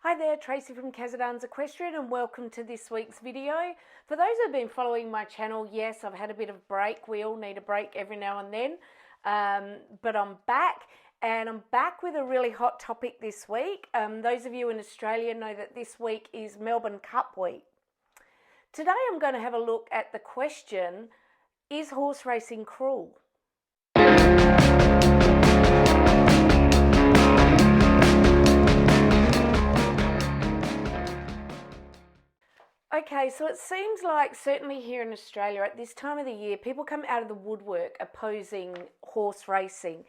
Hi there, Tracy from Kazadans Equestrian, and welcome to this week's video. For those who have been following my channel, yes, I've had a bit of break. We all need a break every now and then, but I'm back, and I'm back with a really hot topic this week. Those of you in Australia know that this week is Melbourne Cup week. Today I'm going to have a look at the question, is horse racing cruel? Okay, so it seems like certainly here in Australia at this time of the year, people come out of the woodwork opposing horse racing.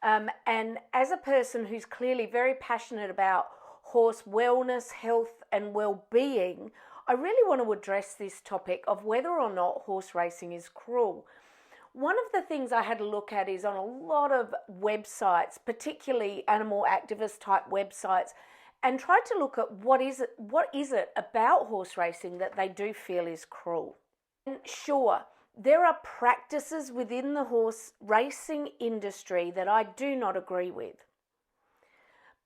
And as a person who's clearly very passionate about horse wellness, health and well-being, I really want to address this topic of whether or not horse racing is cruel. One of the things I had a look at is on a lot of websites, particularly animal activist type websites, and tried to look at what is it about horse racing that they do feel is cruel. And sure, there are practices within the horse racing industry that I do not agree with.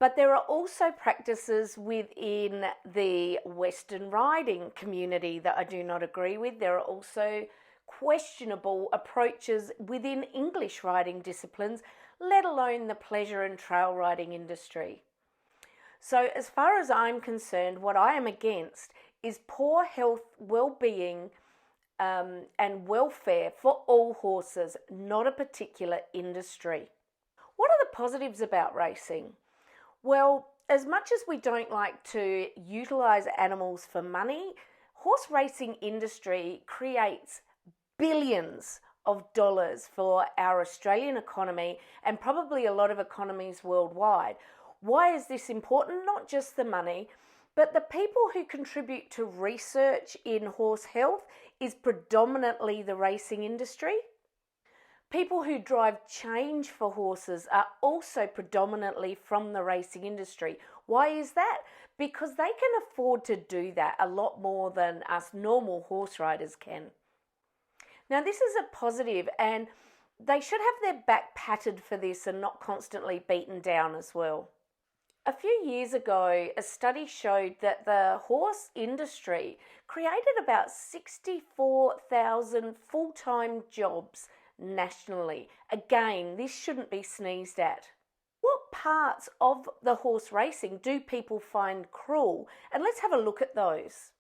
But there are also practices within the Western riding community that I do not agree with. There are also questionable approaches within English riding disciplines, let alone the pleasure and trail riding industry. So as far as I'm concerned, what I am against is poor health, well-being and welfare for all horses, not a particular industry. What are the positives about racing? Well, as much as we don't like to utilise animals for money, horse racing industry creates billions of dollars for our Australian economy and probably a lot of economies worldwide. Why is this important? Not just the money, but the people who contribute to research in horse health is predominantly the racing industry. People who drive change for horses are also predominantly from the racing industry. Why is that? Because they can afford to do that a lot more than us normal horse riders can. Now, this is a positive, and they should have their back patted for this and not constantly beaten down as well. A few years ago, a study showed that the horse industry created about 64,000 full-time jobs nationally. Again, this shouldn't be sneezed at. What parts of the horse racing do people find cruel? And let's have a look at those.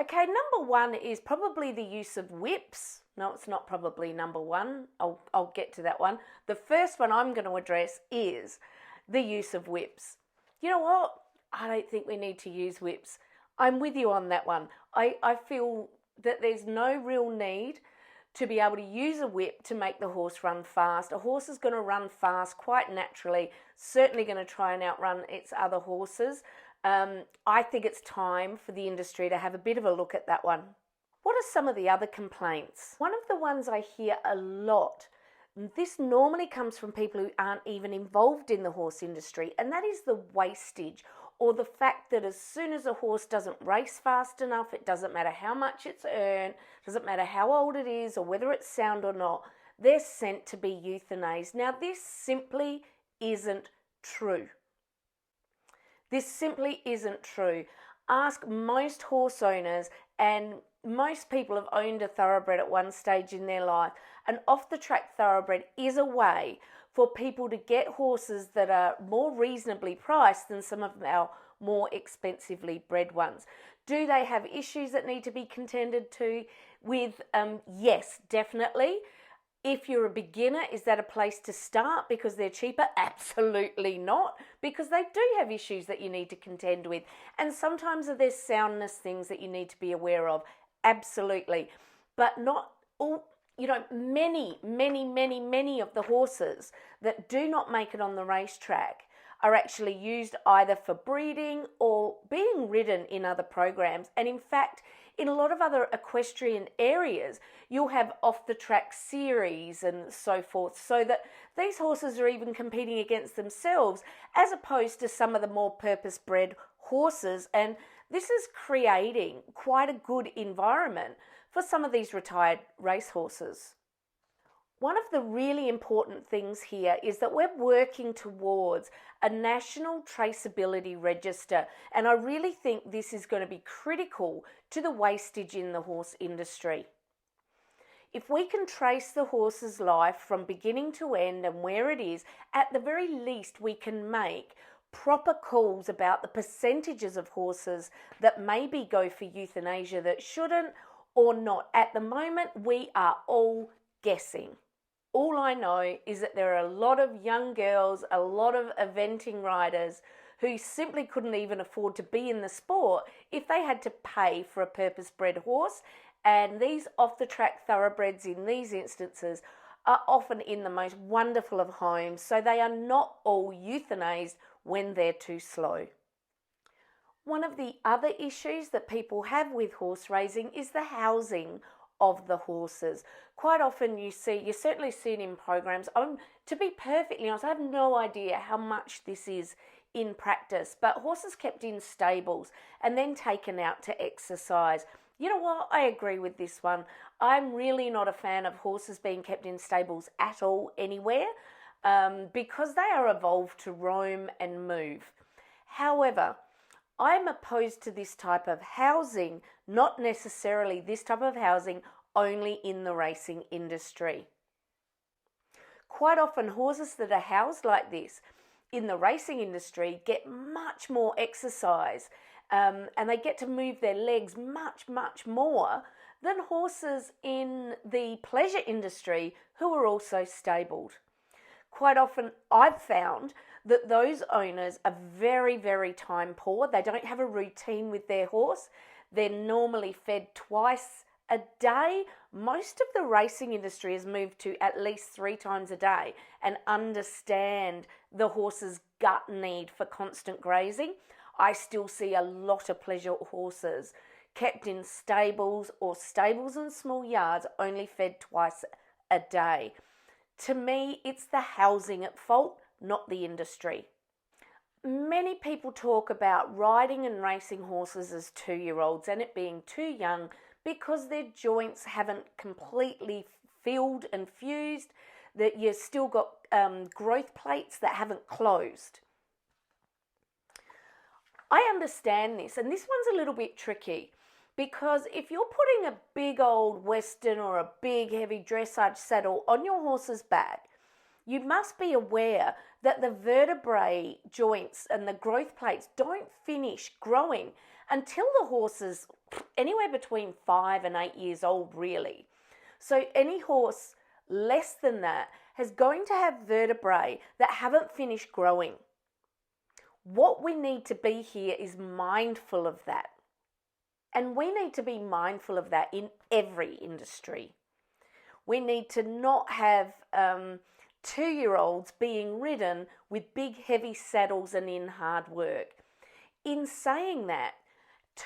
Okay, number one is probably the use of whips. No, it's not probably number one. I'll get to that one. The first one I'm going to address is the use of whips. You know what? I don't think we need to use whips. I'm with you on that one. I feel that there's no real need to be able to use a whip to make the horse run fast. A horse is going to run fast quite naturally, certainly going to try and outrun its other horses. I think it's time for the industry to have a bit of a look at that one. What are some of the other complaints? One of the ones I hear a lot, this normally comes from people who aren't even involved in the horse industry, and that is the wastage, or the fact that as soon as a horse doesn't race fast enough, it doesn't matter how much it's earned, doesn't matter how old it is or whether it's sound or not, they're sent to be euthanized. Now, this simply isn't true. This simply isn't true. Ask most horse owners, and most people have owned a thoroughbred at one stage in their life. An off-the-track thoroughbred is a way for people to get horses that are more reasonably priced than some of our more expensively bred ones. Do they have issues that need to be contended to with? Yes, definitely. If you're a beginner, is that a place to start because they're cheaper? Absolutely not, because they do have issues that you need to contend with. And sometimes there's soundness things that you need to be aware of. Absolutely. But not all, many of the horses that do not make it on the racetrack are actually used either for breeding or being ridden in other programs. And in fact, in a lot of other equestrian areas, you'll have off-the-track series and so forth, so that these horses are even competing against themselves as opposed to some of the more purpose-bred horses. And this is creating quite a good environment for some of these retired racehorses. One of the really important things here is that we're working towards a national traceability register, and I really think this is going to be critical to the wastage in the horse industry. If we can trace the horse's life from beginning to end and where it is, at the very least we can make proper calls about the percentages of horses that maybe go for euthanasia that shouldn't or not. At the moment, we are all guessing. All I know is that there are a lot of young girls, a lot of eventing riders who simply couldn't even afford to be in the sport if they had to pay for a purpose-bred horse. And these off-the-track thoroughbreds in these instances are often in the most wonderful of homes, so they are not all euthanized when they're too slow. One of the other issues that people have with horse racing is the housing of the horses. Quite often you certainly see it in programs. To be perfectly honest, I have no idea how much this is in practice, but horses kept in stables and then taken out to exercise. You know what? I agree with this one. I'm really not a fan of horses being kept in stables at all anywhere because they are evolved to roam and move. However, I'm opposed to this type of housing, not necessarily this type of housing only in the racing industry. Quite often horses that are housed like this in the racing industry get much more exercise and they get to move their legs much more than horses in the pleasure industry who are also stabled. Quite often I've found that those owners are very time poor. They don't have a routine with their horse. They're normally fed twice a day. Most of the racing industry has moved to at least 3 times a day and understand the horse's gut need for constant grazing. I still see a lot of pleasure horses kept in stables or stables and small yards only fed twice a day. To me, it's the housing at fault, not the industry. Many people talk about riding and racing horses as 2-year-olds and it being too young because their joints haven't completely filled and fused, that you've still got growth plates that haven't closed. I understand this, and this one's a little bit tricky because if you're putting a big old Western or a big heavy dressage saddle on your horse's back, you must be aware that the vertebrae joints and the growth plates don't finish growing until the horse is anywhere between 5 and 8 years old, really. So any horse less than that is going to have vertebrae that haven't finished growing. What we need to be here is mindful of that. And we need to be mindful of that in every industry. We need to not have 2-year-olds being ridden with big heavy saddles and in hard work. In saying that,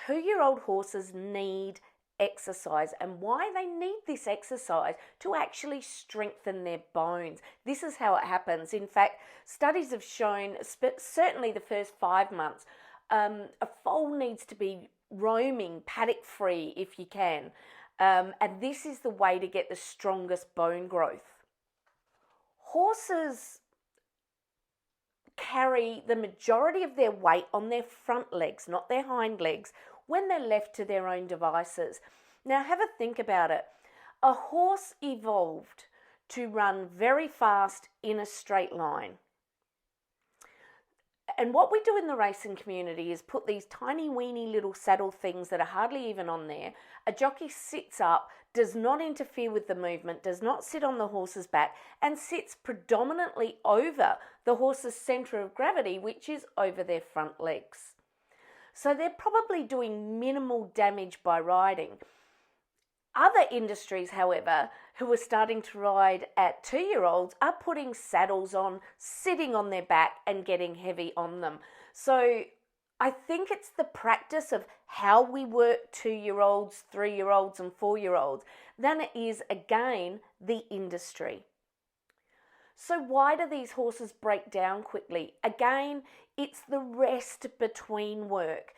2-year-old horses need exercise, and why they need this exercise to actually strengthen their bones. This is how it happens. In fact, studies have shown, certainly the first 5 months, a foal needs to be roaming paddock free if you can, and this is the way to get the strongest bone growth. Horses carry the majority of their weight on their front legs, not their hind legs, when they're left to their own devices. Now have a think about it. A horse evolved to run very fast in a straight line. And what we do in the racing community is put these tiny weeny little saddle things that are hardly even on there. A jockey sits up, does not interfere with the movement, does not sit on the horse's back, and sits predominantly over the horse's centre of gravity, which is over their front legs. So they're probably doing minimal damage by riding. Other industries, however, who are starting to ride at 2-year-olds are putting saddles on, sitting on their back and getting heavy on them. So I think it's the practice of how we work 2-year-olds, 3-year-olds and 4-year-olds than it is, again, the industry. So why do these horses break down quickly? Again, it's the rest between work.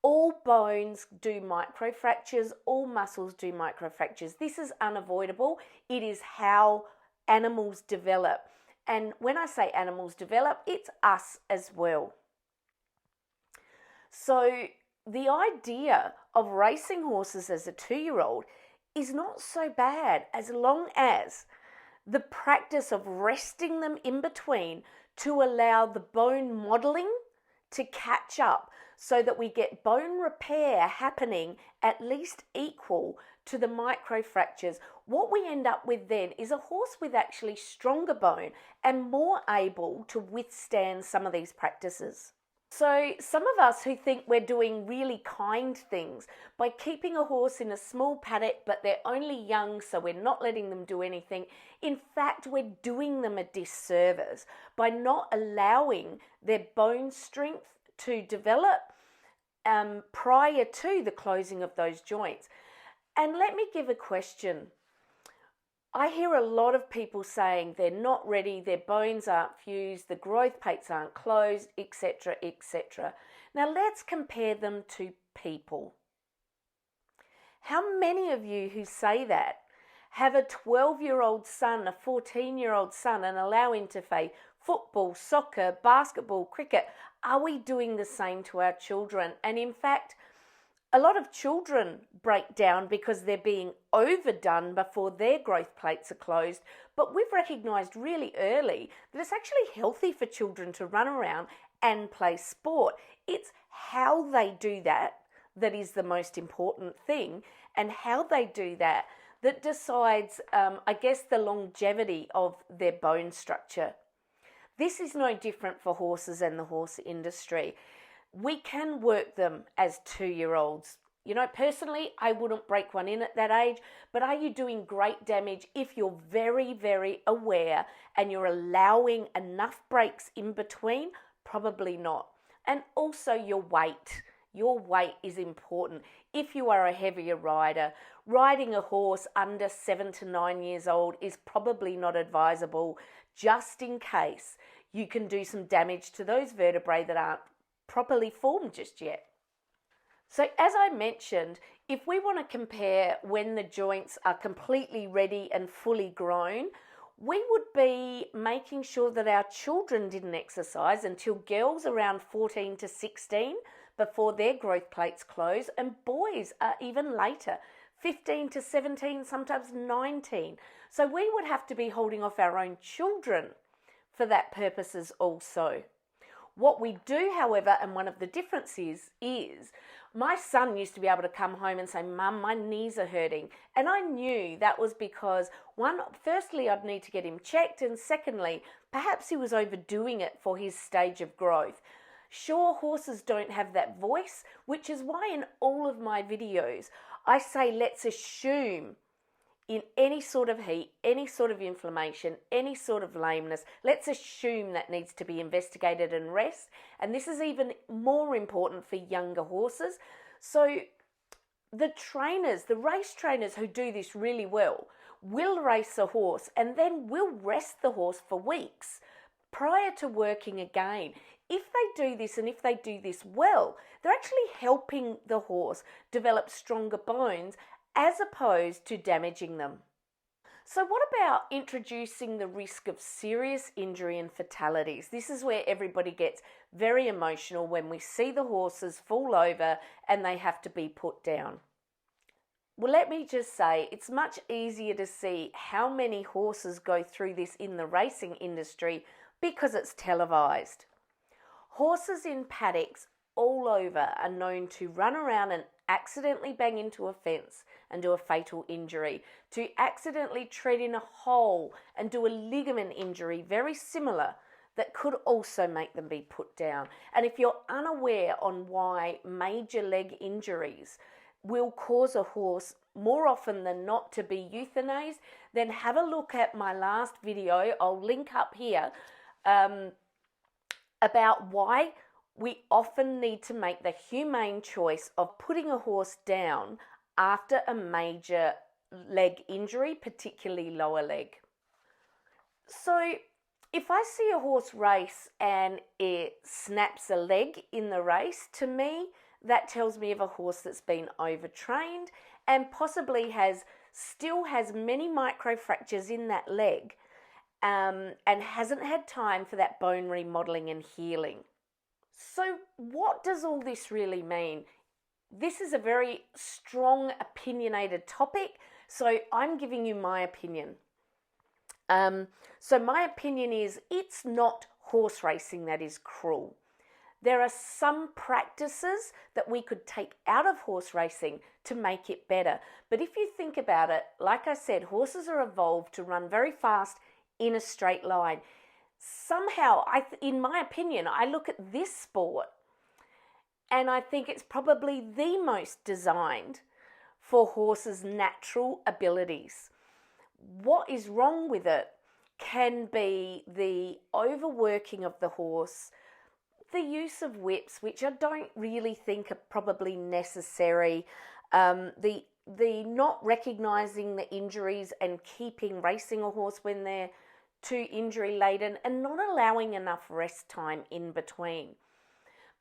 All bones do microfractures, all muscles do microfractures. This is unavoidable. It is how animals develop. And when I say animals develop, it's us as well. So the idea of racing horses as a 2-year-old is not so bad, as long as the practice of resting them in between to allow the bone modeling to catch up, so that we get bone repair happening at least equal to the microfractures. What we end up with then is a horse with actually stronger bone and more able to withstand some of these practices. So some of us who think we're doing really kind things by keeping a horse in a small paddock, but they're only young, so we're not letting them do anything. In fact, we're doing them a disservice by not allowing their bone strength to develop prior to the closing of those joints. And let me give a question. I hear a lot of people saying they're not ready, their bones aren't fused, the growth plates aren't closed, etc., etc. Now let's compare them to people. How many of you who say that have a 12-year-old son, a 14-year-old son, and allow him to play football, soccer, basketball, cricket? Are we doing the same to our children? And in fact, a lot of children break down because they're being overdone before their growth plates are closed. But we've recognised really early that it's actually healthy for children to run around and play sport. It's how they do that that is the most important thing, and how they do that that decides, I guess, the longevity of their bone structure. This is no different for horses and the horse industry. We can work them as 2-year-olds. You know, personally, I wouldn't break one in at that age, but are you doing great damage if you're very, very aware and you're allowing enough breaks in between? Probably not. And also your weight. Your weight is important. If you are a heavier rider, riding a horse under 7 to 9 years old is probably not advisable, just in case you can do some damage to those vertebrae that aren't properly formed just yet. So as I mentioned, if we want to compare when the joints are completely ready and fully grown, we would be making sure that our children didn't exercise until girls around 14 to 16 before their growth plates close, and boys are even later, 15 to 17, sometimes 19. So we would have to be holding off our own children for that purposes also. What we do, however, and one of the differences is my son used to be able to come home and say, "Mum, my knees are hurting." And I knew that was because, firstly, I'd need to get him checked, and secondly, perhaps he was overdoing it for his stage of growth. Sure, horses don't have that voice, which is why in all of my videos I say let's assume in any sort of heat, any sort of inflammation, any sort of lameness, let's assume that needs to be investigated and rest. And this is even more important for younger horses. So the trainers, the race trainers who do this really well, will race a horse and then will rest the horse for weeks prior to working again. If they do this, and if they do this well, they're actually helping the horse develop stronger bones as opposed to damaging them. So what about introducing the risk of serious injury and fatalities? This is where everybody gets very emotional when we see the horses fall over and they have to be put down. Well, let me just say, it's much easier to see how many horses go through this in the racing industry because it's televised. Horses in paddocks all over are known to run around and accidentally bang into a fence and do a fatal injury, to accidentally tread in a hole and do a ligament injury very similar that could also make them be put down. And if you're unaware on why major leg injuries will cause a horse more often than not to be euthanized, then have a look at my last video. I'll link up here about why we often need to make the humane choice of putting a horse down after a major leg injury, particularly lower leg. So if I see a horse race and it snaps a leg in the race, to me, that tells me of a horse that's been overtrained and possibly still has many microfractures in that leg and hasn't had time for that bone remodeling and healing. So what does all this really mean? This is a very strong, opinionated topic, so I'm giving you my opinion. So my opinion is it's not horse racing that is cruel. There are some practices that we could take out of horse racing to make it better. But if you think about it, like I said, horses are evolved to run very fast in a straight line. Somehow, in my opinion, I look at this sport and I think it's probably the most designed for horses' natural abilities. What is wrong with it can be the overworking of the horse, the use of whips, which I don't really think are probably necessary, the not recognising the injuries and keeping racing a horse when they're too injury laden, and not allowing enough rest time in between.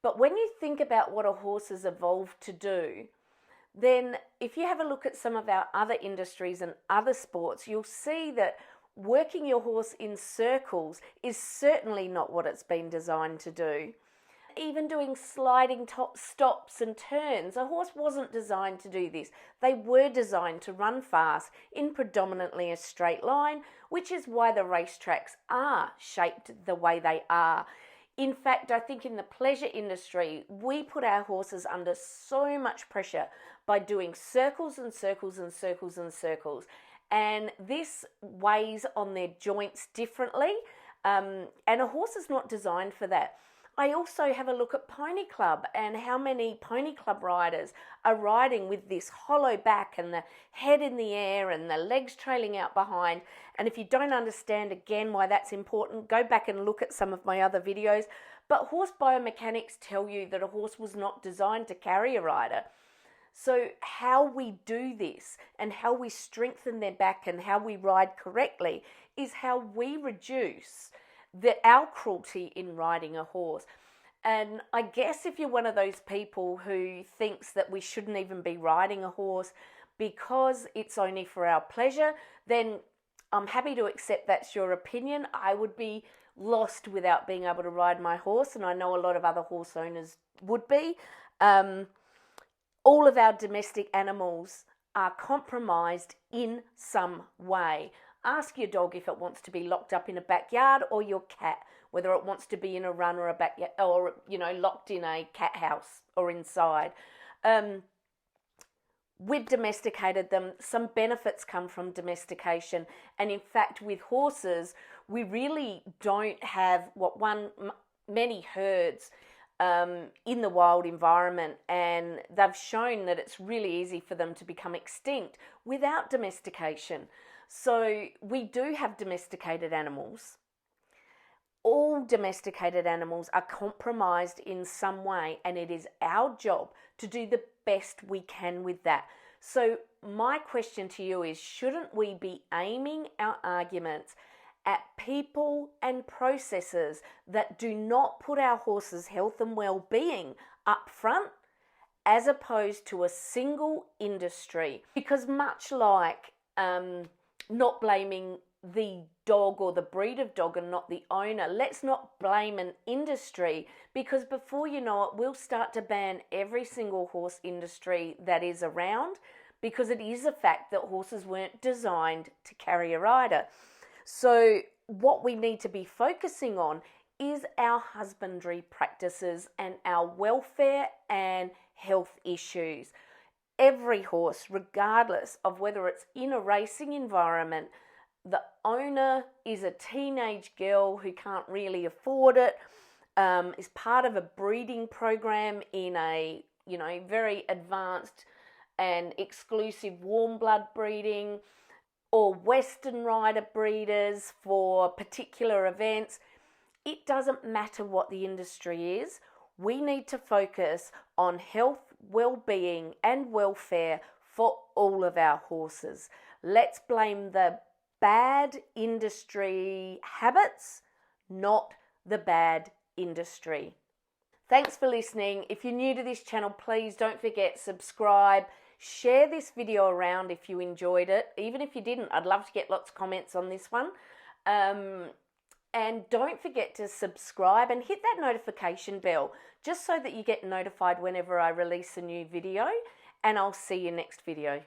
But when you think about what a horse has evolved to do, then if you have a look at some of our other industries and other sports, you'll see that working your horse in circles is certainly not what it's been designed to do. Even doing sliding stops and turns, a horse wasn't designed to do this. They were designed to run fast in predominantly a straight line, which is why the racetracks are shaped the way they are. In fact, I think in the pleasure industry, we put our horses under so much pressure by doing circles and circles and circles and circles. And this weighs on their joints differently. And a horse is not designed for that. I also have a look at Pony Club and how many Pony Club riders are riding with this hollow back and the head in the air and the legs trailing out behind. And if you don't understand again why that's important, go back and look at some of my other videos. But horse biomechanics tell you that a horse was not designed to carry a rider. So how we do this and how we strengthen their back and how we ride correctly is how we reduce our cruelty in riding a horse. And I guess if you're one of those people who thinks that we shouldn't even be riding a horse because it's only for our pleasure, then I'm happy to accept that's your opinion. I would be lost without being able to ride my horse, and I know a lot of other horse owners would be. All of our domestic animals are compromised in some way. Ask your dog if it wants to be locked up in a backyard, or your cat, whether it wants to be in a run or a backyard, or locked in a cat house or inside. We've domesticated them. Some benefits come from domestication, and in fact, with horses, we really don't have many herds in the wild environment, and they've shown that it's really easy for them to become extinct without domestication. So we do have domesticated animals. All domesticated animals are compromised in some way, and it is our job to do the best we can with that. So my question to you is, shouldn't we be aiming our arguments at people and processes that do not put our horses' health and well-being up front, as opposed to a single industry? Because much like not blaming the dog or the breed of dog and not the owner, let's not blame an industry, because before you know it, we'll start to ban every single horse industry that is around, because it is a fact that horses weren't designed to carry a rider. So what we need to be focusing on is our husbandry practices and our welfare and health issues. Every horse, regardless of whether it's in a racing environment, the owner is a teenage girl who can't really afford it, is part of a breeding program in a very advanced and exclusive warm blood breeding, or Western rider breeders for particular events. It doesn't matter what the industry is. We need to focus on health, well-being and welfare for all of our horses. Let's blame the bad industry habits, not the bad industry. Thanks for listening. If you're new to this channel, please don't forget, subscribe. Share this video around if you enjoyed it. Even if you didn't, I'd love to get lots of comments on this one. And don't forget to subscribe and hit that notification bell just so that you get notified whenever I release a new video. And I'll see you next video.